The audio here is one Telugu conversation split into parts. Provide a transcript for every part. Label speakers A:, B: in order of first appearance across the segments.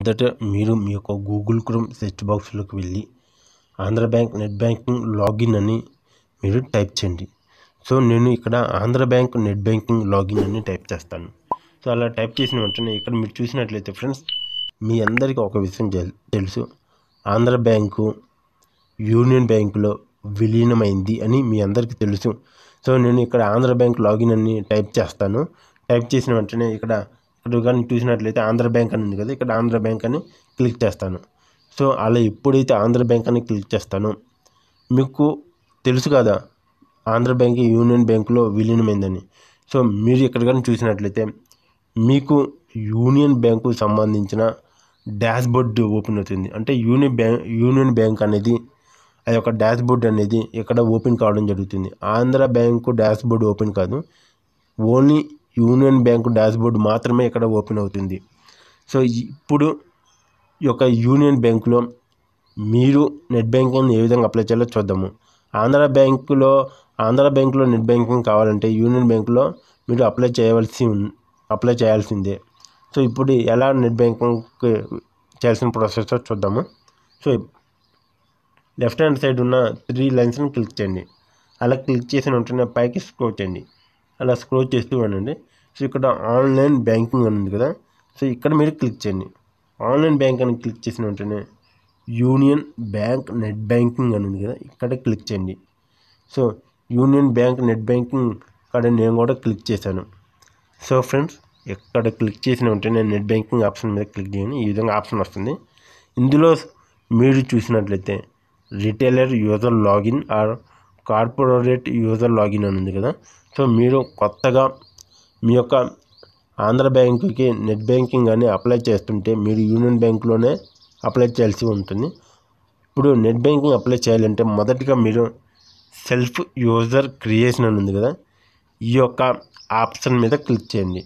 A: మొదట మీరు మీ యొక్క గూగుల్ క్రోమ్ సెర్చ్ బాక్స్లోకి వెళ్ళి Andhra bank net banking login అని మీరు టైప్ చేయండి. సో నేను ఇక్కడ Andhra bank net banking login అని టైప్ చేస్తాను. సో అలా టైప్ చేసిన వెంటనే ఇక్కడ మీరు చూసినట్లయితే ఫ్రెండ్స్, మీ అందరికీ ఒక విషయం తెలుసు, ఆంధ్ర బ్యాంకు యూనియన్ బ్యాంకులో విలీనమైంది అని మీ అందరికీ తెలుసు. సో నేను ఇక్కడ ఆంధ్ర బ్యాంక్ లాగిన్ అని టైప్ చేస్తాను. టైప్ చేసిన వెంటనే ఇక్కడ కానీ చూసినట్లయితే ఆంధ్ర బ్యాంక్ అని ఉంది కదా, ఇక్కడ ఆంధ్ర బ్యాంక్ అని క్లిక్ చేస్తాను. సో అలా ఎప్పుడైతే ఆంధ్ర బ్యాంక్ అని క్లిక్ చేస్తానో, మీకు తెలుసు కదా ఆంధ్ర బ్యాంక్ యూనియన్ బ్యాంకులో విలీనమైందని. సో మీరు ఇక్కడ కానీ చూసినట్లయితే మీకు యూనియన్ బ్యాంకు సంబంధించిన డాష్ బోర్డ్ ఓపెన్ అవుతుంది. అంటే యూనియన్ బ్యాంక్ అనేది ఆ యొక్క డాష్ బోర్డ్ అనేది ఇక్కడ ఓపెన్ కావడం జరుగుతుంది. Andhra bank dashboard open కాదు, only Union bank dashboard మాత్రమే ఇక్కడ ఓపెన్ అవుతుంది. సో ఇప్పుడు ఈ యొక్క యూనియన్ బ్యాంకులో మీరు నెట్ బ్యాంకింగ్ ఏ విధంగా అప్లై చేయాలో చూద్దాము. ఆంధ్ర బ్యాంకులో నెట్ బ్యాంకింగ్ కావాలంటే యూనియన్ బ్యాంకులో మీరు అప్లై చేయాల్సిందే. సో ఇప్పుడు ఎలా నెట్ బ్యాంకింగ్ చేయాల్సిన ప్రాసెస్ చూద్దాము. సో లెఫ్ట్ హ్యాండ్ సైడ్ ఉన్న 3 లైన్స్ని క్లిక్ చేయండి. అలా క్లిక్ చేసిన వెంటనే పైకి స్క్రోల్ చేయండి. అలా స్క్రోల్ చేస్తూ ఉండండి. సో ఇక్కడ ఆన్లైన్ బ్యాంకింగ్ అని ఉంది కదా, సో ఇక్కడ మీరు క్లిక్ చేయండి. ఆన్లైన్ బ్యాంక్ అని క్లిక్ చేసిన వెంటనే యూనియన్ బ్యాంక్ నెట్ బ్యాంకింగ్ అని ఉంది కదా, ఇక్కడ క్లిక్ చేయండి. So union bank net banking ఇక్కడ నేను కూడా క్లిక్ చేశాను. సో ఫ్రెండ్స్, ఇక్కడ క్లిక్ చేసిన వెంటనే నెట్ బ్యాంకింగ్ ఆప్షన్ మీద క్లిక్ చేయండి. ఈ విధంగా ఆప్షన్ వస్తుంది. ఇందులో మీరు చూసినట్లయితే retailer user login are corporate user login అని ఉంది కదా. సో మీరు కొత్తగా మీ యొక్క ఆంధ్ర బ్యాంకుకి నెట్ బ్యాంకింగ్ అని అప్లై చేస్తుంటే మీరు యూనియన్ బ్యాంకులోనే అప్లై చేయాల్సి ఉంటుంది. ఇప్పుడు నెట్ బ్యాంకింగ్ అప్లై చేయాలంటే మొదటిగా మీరు సెల్ఫ్ యూజర్ క్రియేషన్ అని ఉంది కదా, ఈ యొక్క ఆప్షన్ మీద క్లిక్ చేయండి.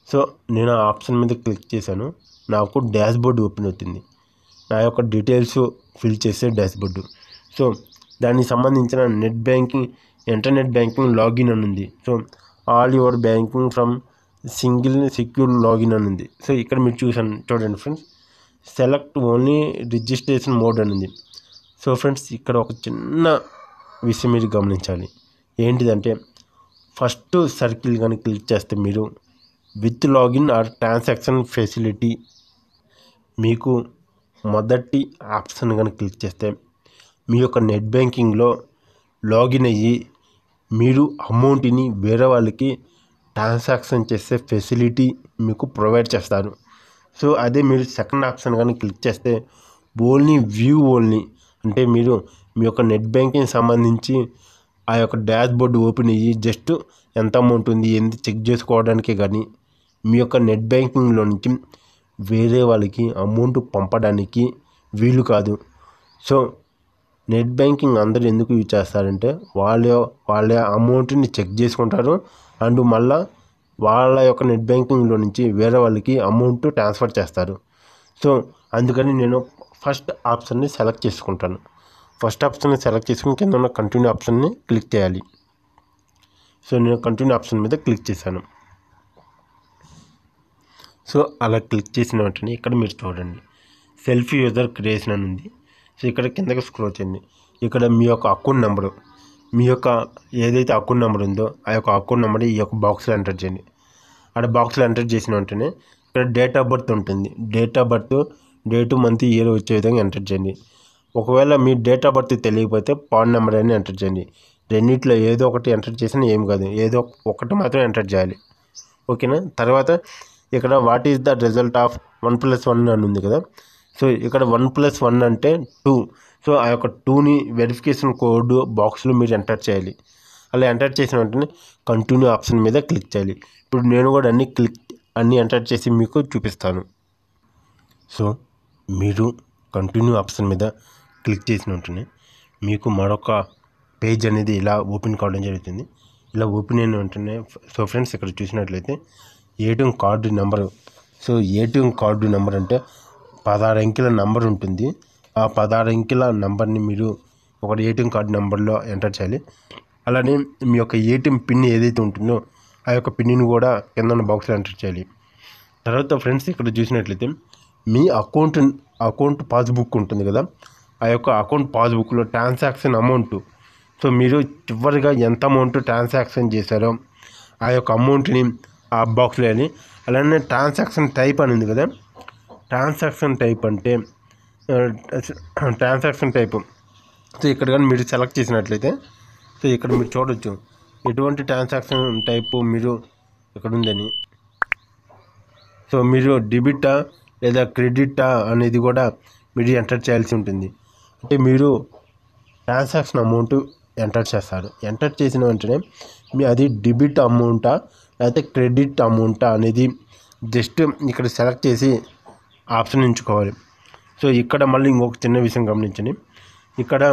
A: సో నేను ఆ ఆప్షన్ మీద క్లిక్ చేశాను. నాకు డాష్ బోర్డ్ ఓపెన్ అవుతుంది, నా యొక్క డీటెయిల్స్ ఫిల్ చేసే డాష్ బోర్డు. సో దానికి సంబంధించిన ఇంటర్నెట్ బ్యాంకింగ్ లాగిన్ అని ఉంది. So all your banking from single secure login అని ఉంది. సో ఇక్కడ మీరు చూడండి friends, select only registration mode అని ఉంది. సో ఫ్రెండ్స్, ఇక్కడ ఒక చిన్న విషయం మీరు గమనించాలి. ఏంటిదంటే ఫస్ట్ సర్కిల్ కానీ క్లిక్ చేస్తే మీరు with login are transaction facility, మీకు మొదటి ఆప్షన్ కానీ క్లిక్ చేస్తే మీ యొక్క నెట్ బ్యాంకింగ్లో లాగిన్ అయ్యి మీరు అమౌంట్ని వేరే వాళ్ళకి ట్రాన్సాక్షన్ చేసే ఫెసిలిటీ మీకు ప్రొవైడ్ చేస్తారు. సో అదే మీరు సెకండ్ ఆప్షన్ కానీ క్లిక్ చేస్తే ఓన్లీ వ్యూ ఓన్లీ, అంటే మీరు మీ యొక్క నెట్ బ్యాంకింగ్ సంబంధించి ఆ యొక్క డాష్ బోర్డు ఓపెన్ అయ్యి జస్ట్ ఎంత అమౌంట్ ఉంది ఏంటి చెక్ చేసుకోవడానికే కానీ మీ యొక్క నెట్ బ్యాంకింగ్లో నుంచి వేరే వాళ్ళకి అమౌంట్ పంపడానికి వీలు కాదు. సో నెట్ బ్యాంకింగ్ అందరూ ఎందుకు యూజ్ చేస్తారంటే వాళ్ళ అమౌంట్ని చెక్ చేసుకుంటారు అండ్ మళ్ళీ వాళ్ళ యొక్క నెట్ బ్యాంకింగ్లో నుంచి వేరే వాళ్ళకి అమౌంట్ ట్రాన్స్ఫర్ చేస్తారు. సో అందుకని నేను ఫస్ట్ ఆప్షన్ని సెలెక్ట్ చేసుకుంటాను. ఫస్ట్ ఆప్షన్ని సెలెక్ట్ చేసుకుని కింద ఉన్న కంటిన్యూ ఆప్షన్ని క్లిక్ చేయాలి. సో నేను కంటిన్యూ ఆప్షన్ మీద క్లిక్ చేశాను. సో అలా క్లిక్ చేసిన వెంటనే ఇక్కడ మీరు చూడండి సెల్ఫ్ యూజర్ క్రియేషన్ అని ఉంది. సో ఇక్కడ కిందకి స్క్రోల్ చేయండి. ఇక్కడ మీ యొక్క అకౌంట్ నెంబరు, మీ యొక్క ఏదైతే అకౌంట్ నెంబర్ ఉందో ఆ యొక్క అకౌంట్ నెంబర్ ఈ యొక్క బాక్స్లో ఎంటర్ చేయండి. అక్కడ బాక్స్లో ఎంటర్ చేసిన వెంటనే ఇక్కడ డేట్ ఆఫ్ బర్త్ ఉంటుంది. Date of birth, date, month, year వచ్చే విధంగా ఎంటర్ చేయండి. ఒకవేళ మీ డేట్ ఆఫ్ బర్త్ తెలియకపోతే పాన్ నెంబర్ అని ఎంటర్ చేయండి. రెండిట్లో ఏదో ఒకటి ఎంటర్ చేసినా ఏం కాదు, ఏదో ఒకటి మాత్రం ఎంటర్ చేయాలి. ఓకేనా. తర్వాత ఇక్కడ what is the result of 1+1 అని ఉంది కదా. సో ఇక్కడ 1+1 అంటే 2. సో ఆ యొక్క 2ని వెరిఫికేషన్ కోడ్ బాక్స్లో మీరు ఎంటర్ చేయాలి. అలా ఎంటర్ చేసిన వెంటనే కంటిన్యూ ఆప్షన్ మీద క్లిక్ చేయాలి. ఇప్పుడు నేను కూడా అన్నీ ఎంటర్ చేసి మీకు చూపిస్తాను. సో మీరు కంటిన్యూ ఆప్షన్ మీద క్లిక్ చేసిన వెంటనే మీకు మరొక పేజ్ అనేది ఇలా ఓపెన్ కావడం జరుగుతుంది. ఇలా ఓపెన్ అయిన వెంటనే సో ఫ్రెండ్స్, ఇక్కడ చూసినట్లయితే ATM card number. So ATM card number అంటే 16 అంకెల నెంబర్ ఉంటుంది. ఆ 16 అంకెల నెంబర్ని మీరు ఒక ఏటీఎం కార్డు నెంబర్లో ఎంటర్ చేయాలి. అలానే మీ యొక్క ఏటీఎం పిన్ ఏదైతే ఉంటుందో ఆ యొక్క పిన్ని కూడా కింద బాక్స్లో ఎంటర్ చేయాలి. తర్వాత ఫ్రెండ్స్ ఇక్కడ చూసినట్లయితే మీ అకౌంట్ పాస్బుక్ ఉంటుంది కదా, ఆ యొక్క అకౌంట్ పాస్బుక్లో ట్రాన్సాక్షన్ అమౌంట్, సో మీరు చివరిగా ఎంత అమౌంట్ ట్రాన్సాక్షన్ చేశారో ఆ యొక్క అమౌంట్ని ఆ బాక్స్లో వేయాలి. అలానే ట్రాన్సాక్షన్ టైప్ అని ఉంది కదా, ట్రాన్సాక్షన్ టైప్ అంటే ట్రాన్సాక్షన్ టైప్, సో ఇక్కడ కానీ మీరు సెలెక్ట్ చేసినట్లయితే సో ఇక్కడ మీరు చూడొచ్చు ఎటువంటి ట్రాన్సాక్షన్ టైపు మీరు ఇక్కడ ఉందని. సో మీరు డెబిటా లేదా క్రెడిటా అనేది కూడా మీరు ఎంటర్ చేయాల్సి ఉంటుంది. అంటే మీరు ట్రాన్సాక్షన్ అమౌంట్ ఎంటర్ చేస్తారు. ఎంటర్ చేసిన వెంటనే మీ అది డెబిట్ అమౌంటా లేకపోతే క్రెడిట్ అమౌంటా అనేది జస్ట్ ఇక్కడ సెలెక్ట్ చేసి ఆప్షన్ ఎంచుకోవాలి. సో ఇక్కడ మళ్ళీ ఇంకొక చిన్న విషయం గమనించండి, ఇక్కడ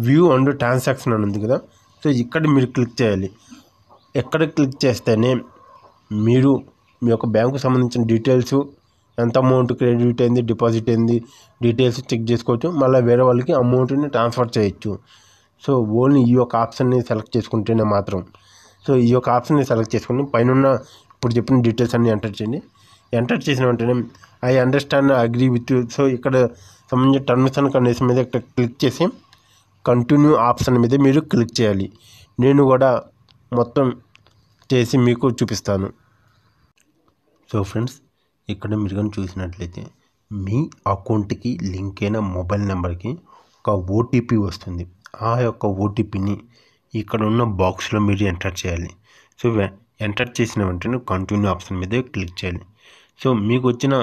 A: వ్యూ అండ్ ట్రాన్సాక్షన్ అని ఉంది కదా, సో ఇక్కడ మీరు క్లిక్ చేయాలి. ఎక్కడ క్లిక్ చేస్తేనే మీరు మీ యొక్క బ్యాంకు సంబంధించిన డీటెయిల్స్, ఎంత అమౌంట్ క్రెడిట్ అయింది, డిపాజిట్ అయింది డీటెయిల్స్ చెక్ చేసుకోవచ్చు. మళ్ళీ వేరే వాళ్ళకి అమౌంట్ని ట్రాన్స్ఫర్ చేయొచ్చు. సో ఓన్లీ ఈ యొక్క ఆప్షన్ని సెలెక్ట్ చేసుకుంటేనే మాత్రం, సో ఈ యొక్క ఆప్షన్ని సెలెక్ట్ చేసుకుని పైన ఇప్పుడు చెప్పిన డీటెయిల్స్ అన్నీ ఎంటర్ చేయండి. ఎంటర్ చేసిన వెంటనే I understand agree with you, so ఇక్కడ సంబంధించిన టర్మ్స్ అండ్ కండిషన్ మీద ఇక్కడ క్లిక్ చేసి కంటిన్యూ ఆప్షన్ మీద మీరు క్లిక్ చేయాలి. నేను కూడా మొత్తం చేసి మీకు చూపిస్తాను. సో ఫ్రెండ్స్ ఇక్కడ మీరు కానీ చూసినట్లయితే మీ అకౌంట్కి లింక్ అయిన మొబైల్ నెంబర్కి ఒక ఓటీపీ వస్తుంది. ఆ యొక్క ఓటీపీని ఇక్కడ ఉన్న బాక్స్లో మీరు ఎంటర్ చేయాలి. సో ఎంటర్ చేసిన వెంటనే కంటిన్యూ ఆప్షన్ మీద క్లిక్ చేయాలి. సో మీకు వచ్చిన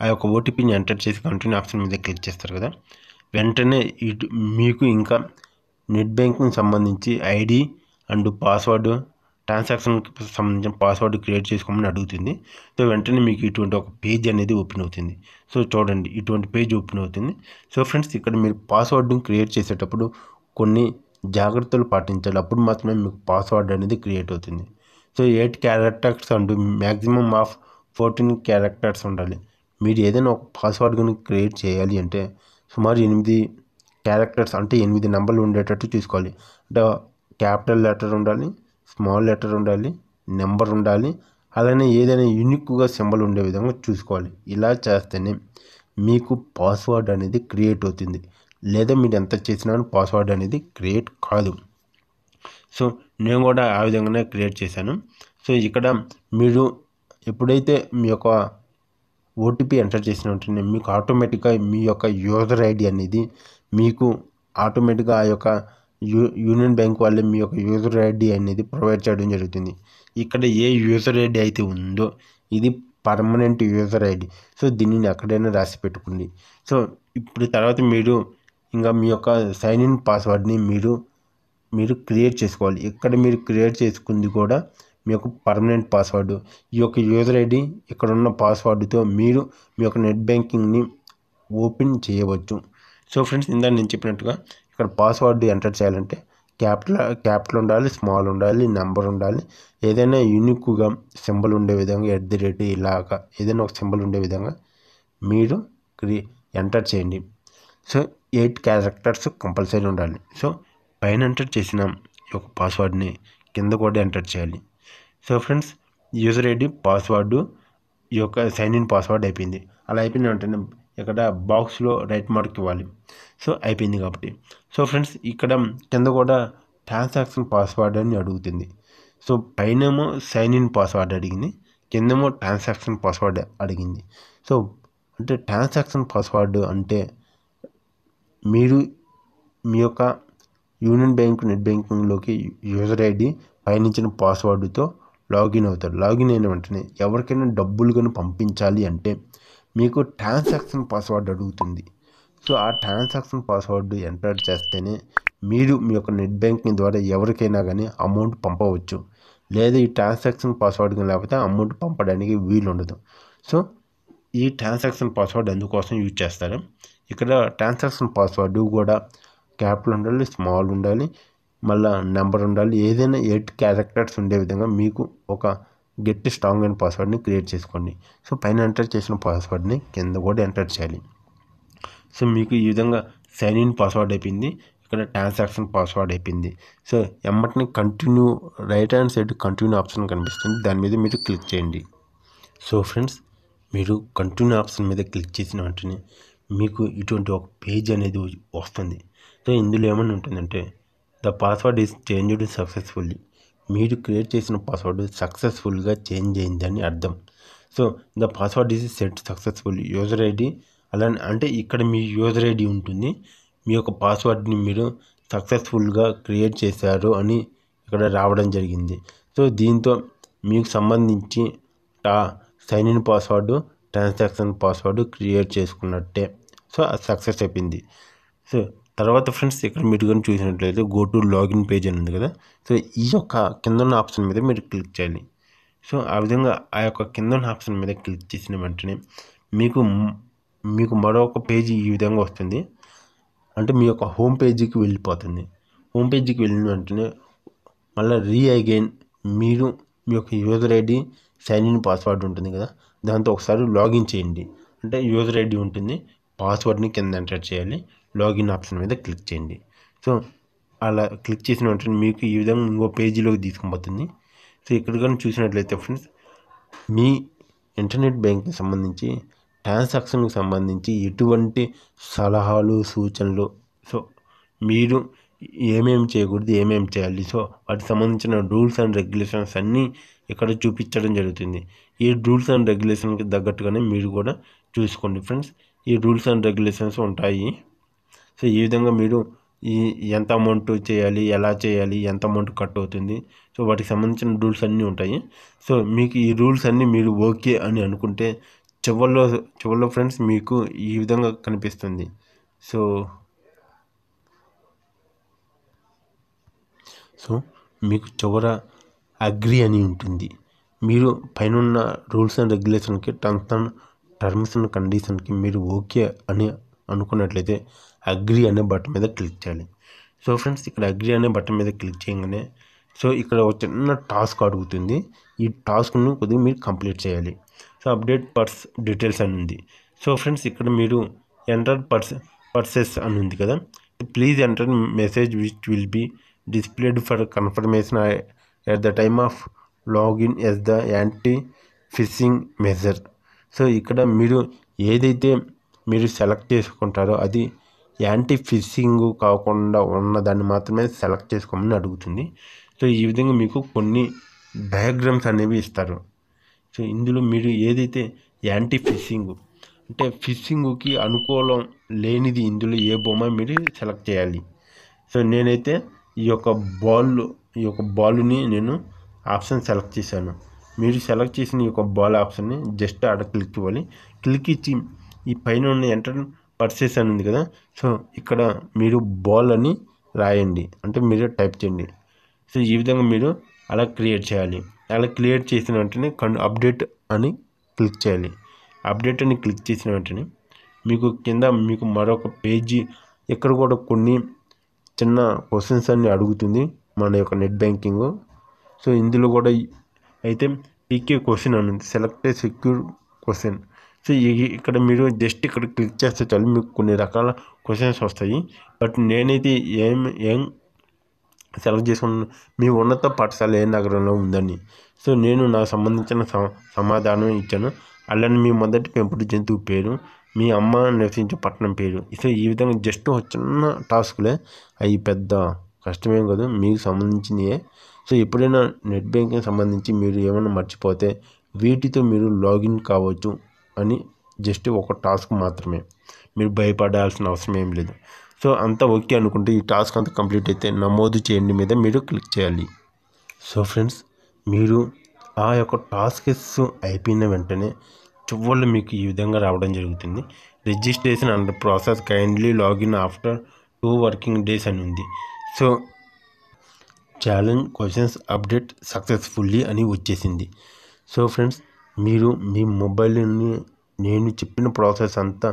A: ఆ యొక్క ఓటీపీని ఎంటర్ చేసి కంటిన్యూ ఆప్షన్ మీద క్లిక్ చేస్తారు కదా, వెంటనే మీకు ఇంకా నెట్ బ్యాంకింగ్ సంబంధించి ఐడి అండ్ పాస్వర్డ్, ట్రాన్సాక్షన్కి సంబంధించిన పాస్వర్డ్ క్రియేట్ చేసుకోమని అడుగుతుంది. సో వెంటనే మీకు ఇటువంటి ఒక పేజ్ అనేది ఓపెన్ అవుతుంది. సో చూడండి ఇటువంటి పేజ్ ఓపెన్ అవుతుంది. సో ఫ్రెండ్స్ ఇక్కడ మీరు పాస్వర్డ్ని క్రియేట్ చేసేటప్పుడు కొన్ని జాగ్రత్తలు పాటించాలి, అప్పుడు మాత్రమే మీకు పాస్వర్డ్ అనేది క్రియేట్ అవుతుంది. So 8 characters and maximum of 14 characters ఉండాలి. మీరు ఏదైనా ఒక పాస్వర్డ్ కానీ క్రియేట్ చేయాలి అంటే సుమారు 8 క్యారెక్టర్స్ అంటే 8 నెంబర్లు ఉండేటట్టు చూసుకోవాలి. అంటే క్యాపిటల్ లెటర్ ఉండాలి, స్మాల్ లెటర్ ఉండాలి, నెంబర్ ఉండాలి, అలానే ఏదైనా యూనిక్గా సింబల్ ఉండే విధంగా చూసుకోవాలి. ఇలా చేస్తేనే మీకు పాస్వర్డ్ అనేది క్రియేట్ అవుతుంది. లేదా మీరు ఎంత చేసినా పాస్వర్డ్ అనేది క్రియేట్ కాదు. సో నేను కూడా ఆ విధంగానే క్రియేట్ చేశాను. సో ఇక్కడ మీరు ఎప్పుడైతే మీ యొక్క ఓటీపీ ఎంటర్ చేసిన వెంటనే మీకు ఆటోమేటిక్గా మీ యొక్క యూజర్ ఐడి అనేది మీకు ఆటోమేటిక్గా ఆ యొక్క యూనియన్ బ్యాంక్ వాళ్ళే మీ యొక్క యూజర్ ఐడి అనేది ప్రొవైడ్ చేయడం జరుగుతుంది. ఇక్కడ ఏ యూజర్ ఐడి అయితే ఉందో ఇది పర్మనెంట్ యూజర్ ఐడి. సో దీనిని ఎక్కడైనా రాసి పెట్టుకోండి. సో ఇప్పుడు తర్వాత మీరు ఇంకా మీ యొక్క సైన్ ఇన్ పాస్వర్డ్ని మీరు క్రియేట్ చేసుకోవాలి. ఇక్కడ మీరు క్రియేట్ చేసుకుంది కూడా మీ యొక్క పర్మనెంట్ పాస్వర్డ్. ఈ యొక్క యూజర్ ఐడి ఇక్కడ ఉన్న పాస్వర్డ్తో మీరు మీ యొక్క నెట్ బ్యాంకింగ్ని ఓపెన్ చేయవచ్చు. సో ఫ్రెండ్స్ ఇందాక నేను చెప్పినట్టుగా ఇక్కడ పాస్వర్డ్ ఎంటర్ చేయాలంటే క్యాపిటల్ ఉండాలి, స్మాల్ ఉండాలి, నెంబర్ ఉండాలి, ఏదైనా యూనిక్గా సింబల్ ఉండే విధంగా @ ఇలాగా ఏదైనా ఒక సింబల్ ఉండే విధంగా మీరు ఎంటర్ చేయండి. సో 8 క్యారెక్టర్స్ కంపల్సరీ ఉండాలి. సో పైన ఎంటర్ చేసిన ఈ యొక్క పాస్వర్డ్ని కింద కూడా ఎంటర్ చేయాలి. So friends user ID, password, ఈ యొక్క సైన్ ఇన్ పాస్వర్డ్ అయిపోయింది. అలా అయిపోయిన వెంటనే ఇక్కడ బాక్స్లో రైట్ మార్క్ ఇవ్వాలి. సో అయిపోయింది కాబట్టి. సో ఫ్రెండ్స్ ఇక్కడ కింద కూడా ట్రాన్సాక్షన్ పాస్వర్డ్ అని అడుగుతుంది. సో పైనేమో సైన్ ఇన్ పాస్వర్డ్ అడిగింది, కిందేమో ట్రాన్సాక్షన్ పాస్వర్డ్ అడిగింది. సో అంటే ట్రాన్సాక్షన్ పాస్వర్డ్ అంటే మీరు మీ యొక్క యూనియన్ బ్యాంక్ నెట్ బ్యాంకింగ్లోకి యూజర్ ఐడి పైనించిన పాస్వర్డ్తో లాగిన్ అవుతారు. లాగిన్ అయిన వెంటనే ఎవరికైనా డబ్బులు కానీ పంపించాలి అంటే మీకు ట్రాన్సాక్షన్ పాస్వర్డ్ అడుగుతుంది. సో ఆ ట్రాన్సాక్షన్ పాస్వర్డ్ ఎంటర్ చేస్తేనే మీరు మీ యొక్క నెట్ బ్యాంకింగ్ ద్వారా ఎవరికైనా కానీ అమౌంట్ పంపవచ్చు. లేదా ఈ ట్రాన్సాక్షన్ పాస్వర్డ్ లేకపోతే అమౌంట్ పంపడానికి వీలు ఉండదు. సో ఈ ట్రాన్సాక్షన్ పాస్వర్డ్ అందుకోసం యూజ్ చేస్తారు. ఇక్కడ ట్రాన్సాక్షన్ పాస్వర్డ్ కూడా క్యాపిటల్ ఉండాలి, స్మాల్ ఉండాలి, మళ్ళీ నెంబర్ ఉండాలి, ఏదైనా 8 క్యారెక్టర్స్ ఉండే విధంగా మీకు ఒక గట్టి స్ట్రాంగ్ అయిన పాస్వర్డ్ని క్రియేట్ చేసుకోండి. సో పైన ఎంటర్ చేసిన పాస్వర్డ్ని కింద కూడా ఎంటర్ చేయాలి. సో మీకు ఈ విధంగా సైన్ ఇన్ పాస్వర్డ్ అయిపోయింది, ఇక్కడ ట్రాన్సాక్షన్ పాస్వర్డ్ అయిపోయింది. సో ఎమ్మటిని continue right hand side continue option కనిపిస్తుంది, దాని మీద మీరు క్లిక్ చేయండి. సో ఫ్రెండ్స్, మీరు కంటిన్యూ ఆప్షన్ మీద క్లిక్ చేసిన వెంటనే మీకు ఇటువంటి ఒక పేజ్ అనేది వస్తుంది. సో ఇందులో ఏమని ఉంటుందంటే, the password is changed successfully. మీరు క్రియేట్ చేసిన పాస్వర్డ్ సక్సెస్ఫుల్గా చేంజ్ అయిందని అర్థం. So the password is set successfully. User ID అలా అంటే ఇక్కడ మీ యూజర్ ఐడి ఉంటుంది, మీ యొక్క పాస్వర్డ్ని మీరు సక్సెస్ఫుల్గా క్రియేట్ చేశారు అని ఇక్కడ రావడం జరిగింది. సో దీంతో మీకు సంబంధించి sign in password, transaction password create చేసుకున్నట్టే. సో అది సక్సెస్ అయిపోయింది. సో తర్వాత ఫ్రెండ్స్, ఇక్కడ మీరు కానీ చూసినట్లయితే గో టు లాగిన్ పేజ్ అని ఉంది కదా. సో ఈ యొక్క కింద ఉన్న ఆప్షన్ మీద మీరు క్లిక్ చేయాలి. సో ఆ విధంగా ఆ యొక్క కింద ఉన్న ఆప్షన్ మీద క్లిక్ చేసిన వెంటనే మీకు మరొక పేజీ ఈ విధంగా వస్తుంది. అంటే మీ యొక్క హోమ్ పేజీకి వెళ్ళిపోతుంది. హోమ్ పేజీకి వెళ్ళిన వెంటనే మళ్ళీ అగైన్ మీరు మీ యొక్క user ID, sign in password ఉంటుంది కదా, దాంతో ఒకసారి లాగిన్ చేయండి. అంటే యూజర్ ఐడి ఉంటుంది, పాస్వర్డ్ని కింద ఎంటర్ చేయాలి, లాగిన్ ఆప్షన్ మీద క్లిక్ చేయండి. సో అలా క్లిక్ చేసిన వెంటనే మీకు ఈ విధంగా ఇంకో పేజీలోకి తీసుకుపోతుంది. సో ఇక్కడ కానీ చూసినట్లయితే ఫ్రెండ్స్, మీ ఇంటర్నెట్ బ్యాంక్కి సంబంధించి ట్రాన్సాక్షన్కి సంబంధించి ఎటువంటి సలహాలు, సూచనలు, సో మీరు ఏమేమి చేయకూడదు, ఏమేమి చేయాలి, సో వాటికి సంబంధించిన రూల్స్ అండ్ రెగ్యులేషన్స్ అన్నీ ఇక్కడ చూపించడం జరుగుతుంది. ఈ రూల్స్ అండ్ రెగ్యులేషన్కి తగ్గట్టుగానే మీరు కూడా చూసుకోండి ఫ్రెండ్స్. ఈ రూల్స్ అండ్ రెగ్యులేషన్స్ ఉంటాయి. సో ఈ విధంగా మీరు ఎంత అమౌంట్ చేయాలి, ఎలా చేయాలి, ఎంత అమౌంట్ కట్ అవుతుంది, సో వాటికి సంబంధించిన రూల్స్ అన్నీ ఉంటాయి. సో మీకు ఈ రూల్స్ అన్నీ మీరు ఓకే అని అనుకుంటే చివరిలో ఫ్రెండ్స్ మీకు ఈ విధంగా కనిపిస్తుంది. సో మీకు చివర అగ్రి అని ఉంటుంది. మీరు పైన రూల్స్ అండ్ రెగ్యులేషన్కి, టర్మ్స్ అండ్ కండిషన్కి మీరు ఓకే అని అనుకున్నట్లయితే అగ్రి అనే బటన్ మీద క్లిక్ చేయాలి. సో ఫ్రెండ్స్, ఇక్కడ అగ్రి అనే బటన్ మీద క్లిక్ చేయగానే సో ఇక్కడ ఒక చిన్న టాస్క్ అడుగుతుంది. ఈ టాస్క్ను కొద్దిగా మీరు కంప్లీట్ చేయాలి. సో అప్డేట్ డీటెయిల్స్ అని ఉంది. సో ఫ్రెండ్స్, ఇక్కడ మీరు ఎంటర్ పర్సెస్ అని ఉంది కదా, please enter message which will be displayed for confirmation at the time of login as the anti-phishing measure. So ఇక్కడ మీరు ఏదైతే మీరు సెలెక్ట్ చేసుకుంటారో అది యాంటీ ఫిషింగ్ కాకుండా ఉన్నదాన్ని మాత్రమే సెలెక్ట్ చేసుకోమని అడుగుతుంది. సో ఈ విధంగా మీకు కొన్ని డయాగ్రామ్స్ అనేవి ఇస్తారు. సో ఇందులో మీరు ఏదైతే యాంటీ ఫిషింగ్ అంటే ఫిషింగ్కి అనుకూలం లేనిది ఇందులో ఏ బొమ్మ మీరు సెలెక్ట్ చేయాలి. సో నేనైతే ఈ యొక్క బాల్ని నేను ఆప్షన్ సెలెక్ట్ చేశాను. మీరు సెలెక్ట్ చేసిన ఈ యొక్క బాల్ ఆప్షన్ని జస్ట్ ఆడ క్లిక్ ఇవ్వాలి. క్లిక్ ఇచ్చి ఈ పైన ఉన్న ఎంటర్ పర్చేస్ అని ఉంది కదా, సో ఇక్కడ మీరు బాల్ అని రాయండి, అంటే మీరు టైప్ చేయండి. సో ఈ విధంగా మీరు అలా క్రియేట్ చేయాలి. అలా క్రియేట్ చేసిన వెంటనే అప్డేట్ అని క్లిక్ చేయాలి. అప్డేట్ అని క్లిక్ చేసిన వెంటనే మీకు కింద మీకు మరొక పేజీ, ఇక్కడ కూడా కొన్ని చిన్న క్వశ్చన్స్ అన్ని అడుగుతుంది మన యొక్క నెట్ బ్యాంకింగ్. సో ఇందులో కూడా అయితే పీకే క్వశ్చన్ అని ఉంది, సెలెక్ట్ ఏ సెక్యూర్ క్వశ్చన్. సో ఇక్కడ మీరు జస్ట్ ఇక్కడ క్లిక్ చేస్తే చాలు మీకు కొన్ని రకాల క్వశ్చన్స్ వస్తాయి. బట్ నేనైతే ఏం సెలెక్ట్ చేసుకున్నాను, మీ ఉన్నత పాఠశాల ఏ నగరంలో ఉందని. సో నేను నాకు సంబంధించిన సమాధానం ఇచ్చాను. అలానే మీ మొదటి పెంపుడు జంతువు పేరు, మీ అమ్మ నివసించే పట్టణం పేరు. సో ఈ విధంగా జస్ట్ ఒక చిన్న టాస్క్లే, అవి పెద్ద కష్టమేం కాదు, మీకు సంబంధించినయే. సో ఎప్పుడైనా నెట్ బ్యాంకింగ్ సంబంధించి మీరు ఏమైనా మర్చిపోతే వీటితో మీరు లాగిన్ కావచ్చు అని జస్ట్ ఒక టాస్క్ మాత్రమే, మీరు భయపడాల్సిన అవసరం ఏం లేదు. సో అంతా ఓకే అనుకుంటే ఈ టాస్క్ అంతా కంప్లీట్ అయితే నమోదు చేయండి మీద మీరు క్లిక్ చేయాలి. సో ఫ్రెండ్స్, మీరు ఆ యొక్క టాస్క్స్ అయిపోయిన వెంటనే చివరిలో మీకు ఈ విధంగా రావడం జరుగుతుంది. Registration and process kindly login after 2 working days అని ఉంది. So challenge questions update successfully అని వచ్చేసింది. సో ఫ్రెండ్స్, మీరు మీ మొబైల్ని నేను చెప్పిన ప్రాసెస్ అంతా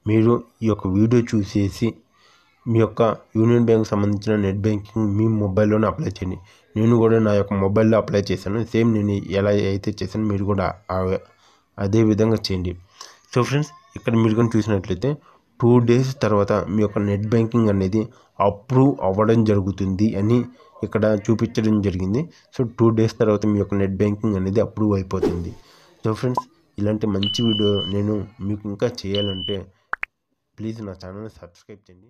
A: మీరు ఈ యొక్క వీడియో చూసేసి మీ యొక్క యూనియన్ బ్యాంక్ సంబంధించిన నెట్ బ్యాంకింగ్ మీ మొబైల్లోనే అప్లై చేయండి. నేను కూడా నా యొక్క మొబైల్లో అప్లై చేశాను. సేమ్ నేను ఎలా అయితే చేశానో మీరు కూడా అదే విధంగా చేయండి. సో ఫ్రెండ్స్, ఇక్కడ మీరు కానీ చూసినట్లయితే 2 days తర్వాత మీ యొక్క నెట్ బ్యాంకింగ్ అనేది అప్రూవ్ అవ్వడం జరుగుతుంది అని ఇక్కడ చూపించడం జరిగింది. సో 2 days తర్వాత మీ యొక్క నెట్ బ్యాంకింగ్ అనేది అప్రూవ్ అయిపోతుంది. సో ఫ్రెండ్స్, ఇలాంటి మంచి వీడియో నేను మీకు ఇంకా చేయాలంటే ప్లీజ్ నా ఛానల్ని సబ్స్క్రైబ్ చేయండి.